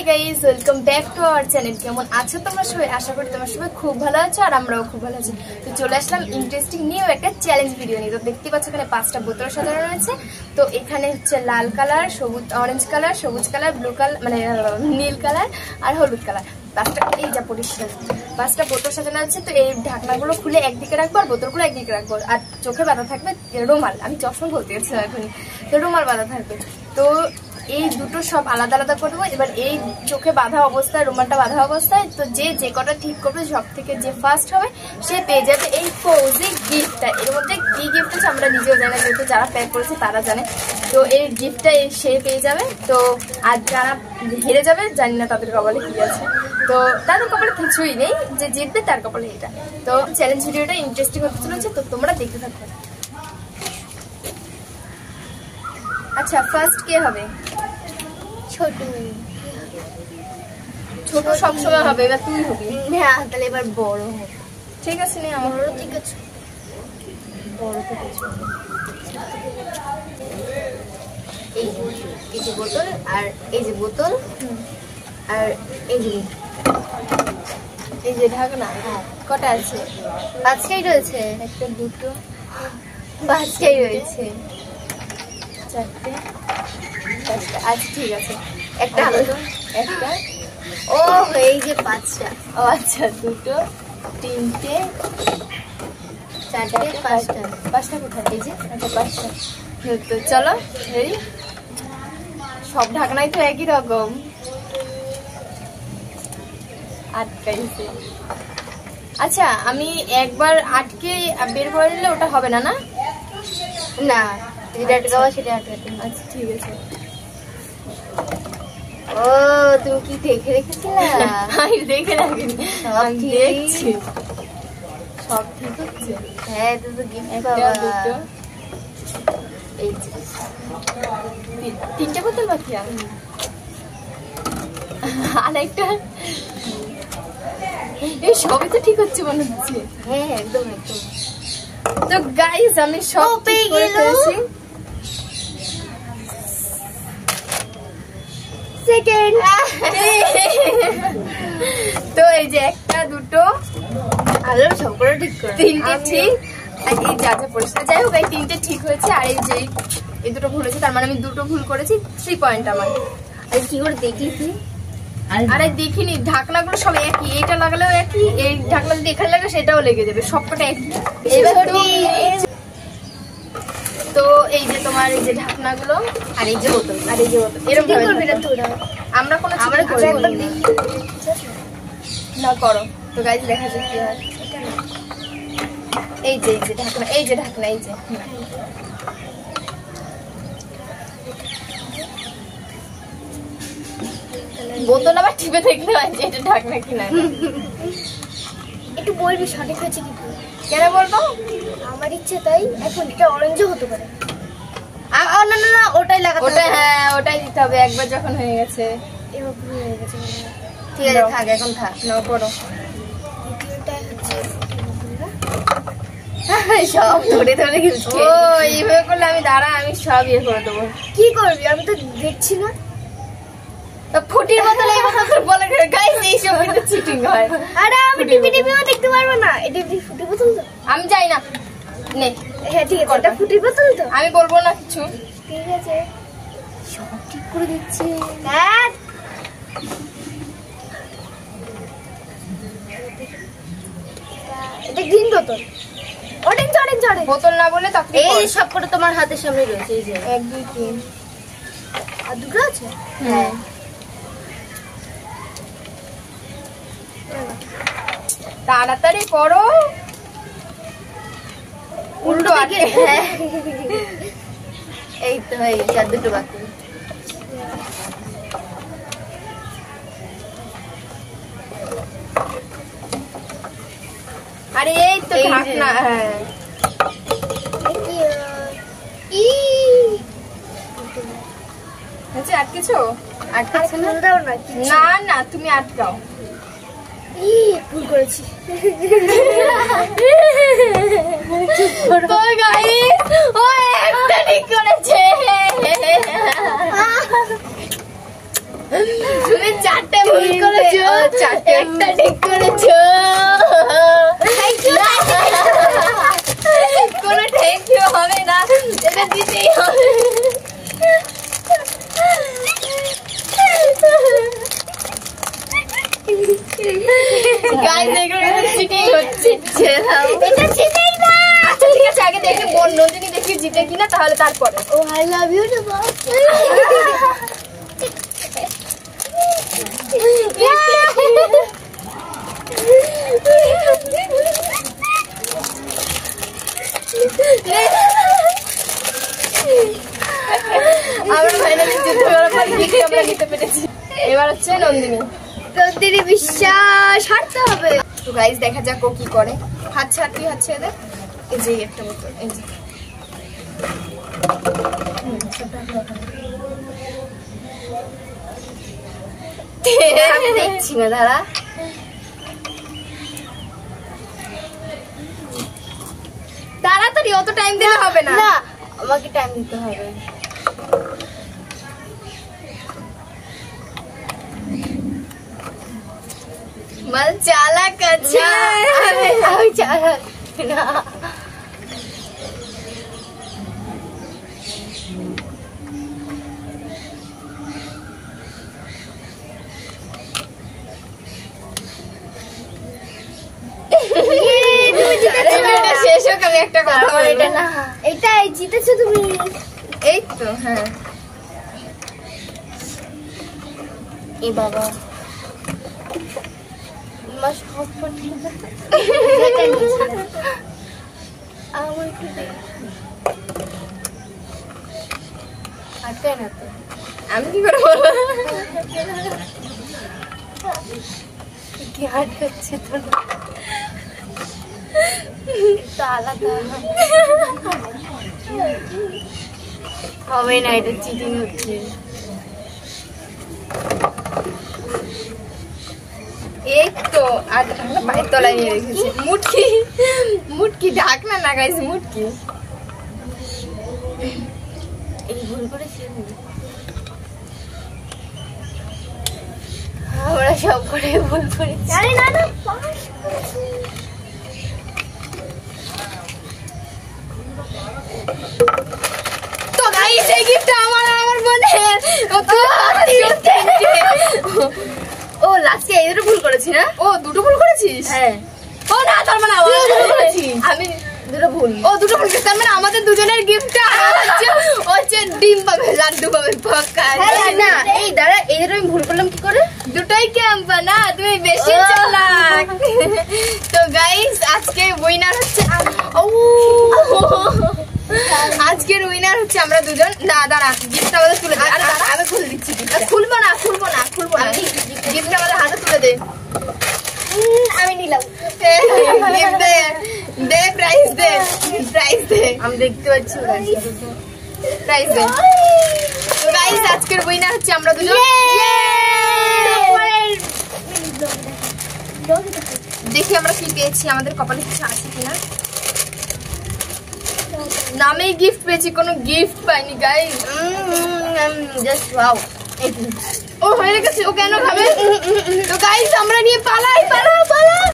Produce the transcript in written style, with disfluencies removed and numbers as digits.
Guys, welcome back to our channel. কেমন আছো তোমরা সবাই? আশা করি তোমরা সবাই খুব ভালো আছো আর আমরাও খুব ভালো আছি। তো চলে আসলাম ইন্টারেস্টিং নিউ একটা চ্যালেঞ্জ ভিডিও নিয়ে। তো দেখতে পাচ্ছ এখানে 5টা বোতল সাজানো রয়েছে। তো এখানে হচ্ছে লাল কালার, সবুজ, অরেঞ্জ কালার, সবুজ কালার, ব্লু কালার মানে নীল কালার আর হলুদ কালার। 5টা এই যা পরিষ্কার 5টা বোতল সাজানো আছে। তো এই ঢাকনাগুলো খুলে একদিকে রাখবো আর বোতলগুলো একদিকে রাখবো। আর চোখে বাঁধা থাকবে রুমাল, আমি চশমা বলতে গেছি এখন, তো রুমাল বাঁধা থাকবে। তো এই দুটো সব আলাদা আলাদা করবো। এবার এই চোখে বাঁধা অবস্থায়, রুমালটা বাঁধা অবস্থায়, তো যে কটা ঠিক করবে সব থেকে যে ফার্স্ট হবে সে পেয়ে যাবে এই কোজি গিফটটা। এর মধ্যে কি গিফট আছে আমরা নিজেও জানি, যেহেতু যারা প্যাক করেছে তারা জানে। তো এই গিফটটা সে পেয়ে যাবে। তো আর যারা হেরে যাবে জানি না তাদের কপালে কি আছে, তো তাদের কপালে কিছুই নেই, যে জিতবে তার কপালে এটা। তো চ্যালেঞ্জ ভিডিওটা ইন্টারেস্টিং হতে চলেছে, তো তোমরা দেখতে থাকো। আচ্ছা, ফার্স্ট কে হবে? ছোট সবসময় হবে, এবার তুই হবি। হ্যাঁ, তাহলে এবার বড় হবে। ঠিক আছে, নে আমারও ঠিক আছে। বড় থেকে এই যে বোতল, আর এই যে বোতল, আর এই যে ঢাকনা। কটা আছে? 5টাই রয়েছে। একটা, দুটো, 5টাই রয়েছে। 4টে, 5টা। আচ্ছা ঠিক আছে, একটা আলাদা, একটা। ও এই যে 5টা। ও আচ্ছা, 2, 3, 4, 5টা। 5টা কোথায়? এই যে, আচ্ছা 5টা। তো চলো রেডি। সব ঢাকনাই তো একই রকম। আটকাইছে। আচ্ছা, আমি একবার আটকে বের করে দিলে ওটা হবে না? না না, যেটা আটকাবো সেটা আটকাতে। আচ্ছা ঠিক আছে। ও তুমি কি দেখে রেখেছিলে? আমি দেখে রাখিনি, আমি দেখছি। সব ঠিক হচ্ছে? হ্যাঁ, তো গিফট পাবা। দুটো, এই যে 3টে বোতল বাকি। আর একটা, এই সবই তো ঠিক হচ্ছে মনে হচ্ছে। হ্যাঁ একদম একদম। তো গাইস, আমি সব পেয়ে গেছি। সেকেন্ড। তো এই যে একটা, দুটো, আরো সব করে ঠিক করে 3টে ঠিক। আর এই যা যা পরিষ্কার, যাই হোক এই 3টে ঠিক হয়েছে। আর এই যে এই দুটো ভুল হয়েছে, তার মানে আমি 2টো ভুল করেছি। 3 পয়েন্ট আমার। আর কি করে দেখলি তুই? আরে দেখিনি, ঢাকনাগুলো সব একই। এইটা লাগালেও একই, এই ঢাকনা যদি এখানে লাগে সেটাও লেগে যাবে, সবকটা একই। তো এই যে তোমার এই যে ঢাকনাগুলো, আর এই যে বোতল, আর এই যে বোতল, এরকম আমরা কোনো না করো। তো গাইজ দেখা যাক কি হয়। এই যে ঢাকনা, এই যে ঢাকনা, এই যে বোতল আবার টিপে দেখতে হয় যে এটা ঢাকনা কিনা। একটু বলবি সঠিক হয়েছে কি? কেন বলবো? আমার ইচ্ছে তাই। এখন এটা অরেঞ্জও হতে পারে। না না না, ওটাই লাগাতে হবে। হ্যাঁ, ওটাই দিতে হবে একবার যখন হয়ে গেছে। এবার ভুল হয়ে গেছে। ঠিক আছে, থাক, এখন থাক। নাও পড়ো। দ্বিতীয়টা হচ্ছে সব ধরে ধরে গেছে। ও এইভাবে করলে আমি দাঁড়া, আমি সব ইয়ে করে দেবো। কি করবি? আমি তো দেখছি না। ফুটির বোতল এই বোতল বলে গাইস, এই সব কিন্তু চিটিং হয়। আরে আমি টিভিও দেখতে পারবো না। এটা ফুটির বোতল তো? আমি যাই না। নে, হ্যাঁ ঠিক আছে, এটা ফুটির বোতল তো? আমি বলবো না কিছু। ঠিক আছে, সব ঠিক করে দিচ্ছে। হ্যাঁ এটা গ্রিন বোতল। অরেঞ্জ অরেঞ্জ অরেঞ্জ বোতল না বলে তাকে এই সব করে তোমার হাতের সামনে রয়েছে। এই যে 1, 2, 3 আর দুটো আছে। হ্যাঁ, তাড়াতাড়ি করো, উল্টো আগে। হ্যাঁ এই তো হয়ে গেছে, আর দুটো বাকি। আরে এই তো ঢাকনা। হ্যাঁ, আচ্ছা আটকেছো? আটকাচ্ছে না? দাও না। না না, তুমি আটকাও। ভুল করেছি। তো গাইস, ও একটা ঠিক করেছে। তুমি 4টে ভুল করেছো, 4টে একটা ঠিক করেছো। কোনো থ্যাংক ইউ হবে না, এটা দিতেই হবে। গাইস এগুলো চিটিং হচ্ছে, এটা চিটিং না। আচ্ছা ঠিক আছে, আগে দেখি বোন নন্দিনী দেখি জিতে কিনা, তাহলে তারপরে। ও আই লাভ ইউ রে বাবা। আমরা ফাইনালি জিতে করার পর গিফট আমরা নিতে পেরেছি। এবার হচ্ছে নন্দিনী। নন্দিনী বিশ্বাস হারতে হবে। তো গাইস দেখা যাক ও কি করে। হাত ছাড়ি হচ্ছে এদের। এই যে একটা বোতল, এই যে আমি দেখছি না, দাঁড়া। তাড়াতাড়ি, অত টাইম দিলে হবে না। না আমাকে টাইম দিতে হবে। মাল চালাক আছে। আমি চালাক না। এটা শেষ হোক, আমি একটা কথা বলবো। এটা না, এটাই জিতেছো তুমি। এই তো, হ্যাঁ। এ বাবা মাস হপ পড়ে আমার একটু দে। আটকে না তো, আমি কি করে বলবো? কি আটকাচ্ছে তো না, একটু আলাদা হবে না, এটা চিটিং হচ্ছে। এই তো, আর বাইর তলায় নিয়ে রেখেছি। মুটকি, মুটকি ঢাকনা না গাইস, মুটকি। এই ভুল করেছি আমরা সব করে ভুল করেছি। আরে না না, তো গাইস এই গিফটটা আমার আর আমার বোনের। ও লাস্টে এই দুটো ভুল করেছি না? ও দুটো ভুল করেছিস? হ্যাঁ। ও না, তার মানে আমি দুটো ভুল। ও দুটো ভুল করেছি, তার মানে আমাদের দুজনের গিফটটা হচ্ছে ডিম পাবে, লাড্ডু পাবে পাক্কা। না এই দাঁড়া, এই দুটো আমি ভুল করলাম কি করে? দুটোই ক্যাম্পা না, তুমি বেশি চালাক। তো গাইস আজকে উইনার হচ্ছে আজকের উইনার হচ্ছে আমরা দুজন। না দাঁড়া, গিফট আমাদের তুলে দে। আরে দাঁড়া, আমি খুলে দিচ্ছি। খুলবো না, খুলবো না, খুলবো না। গিফট আমাদের হাতে তুলে দে। আমি নিলাম। Gift they, they prize they, prize they. আমি দেখতে পাচ্ছি প্রাইজ দে। তো গাইস আজকের উইনার হচ্ছে আমরা দুজন। দেখি আমরা কি পেয়েছি, আমাদের কপালে কিছু আছে কিনা। নামে গিফট পেয়েছি, কোনো গিফট পাইনি গাইস। Just wow. ও হয়ে গেছে, ও কেন খাবে? তো গাইস আমরা নিয়ে পালাই, পালাও পালাও।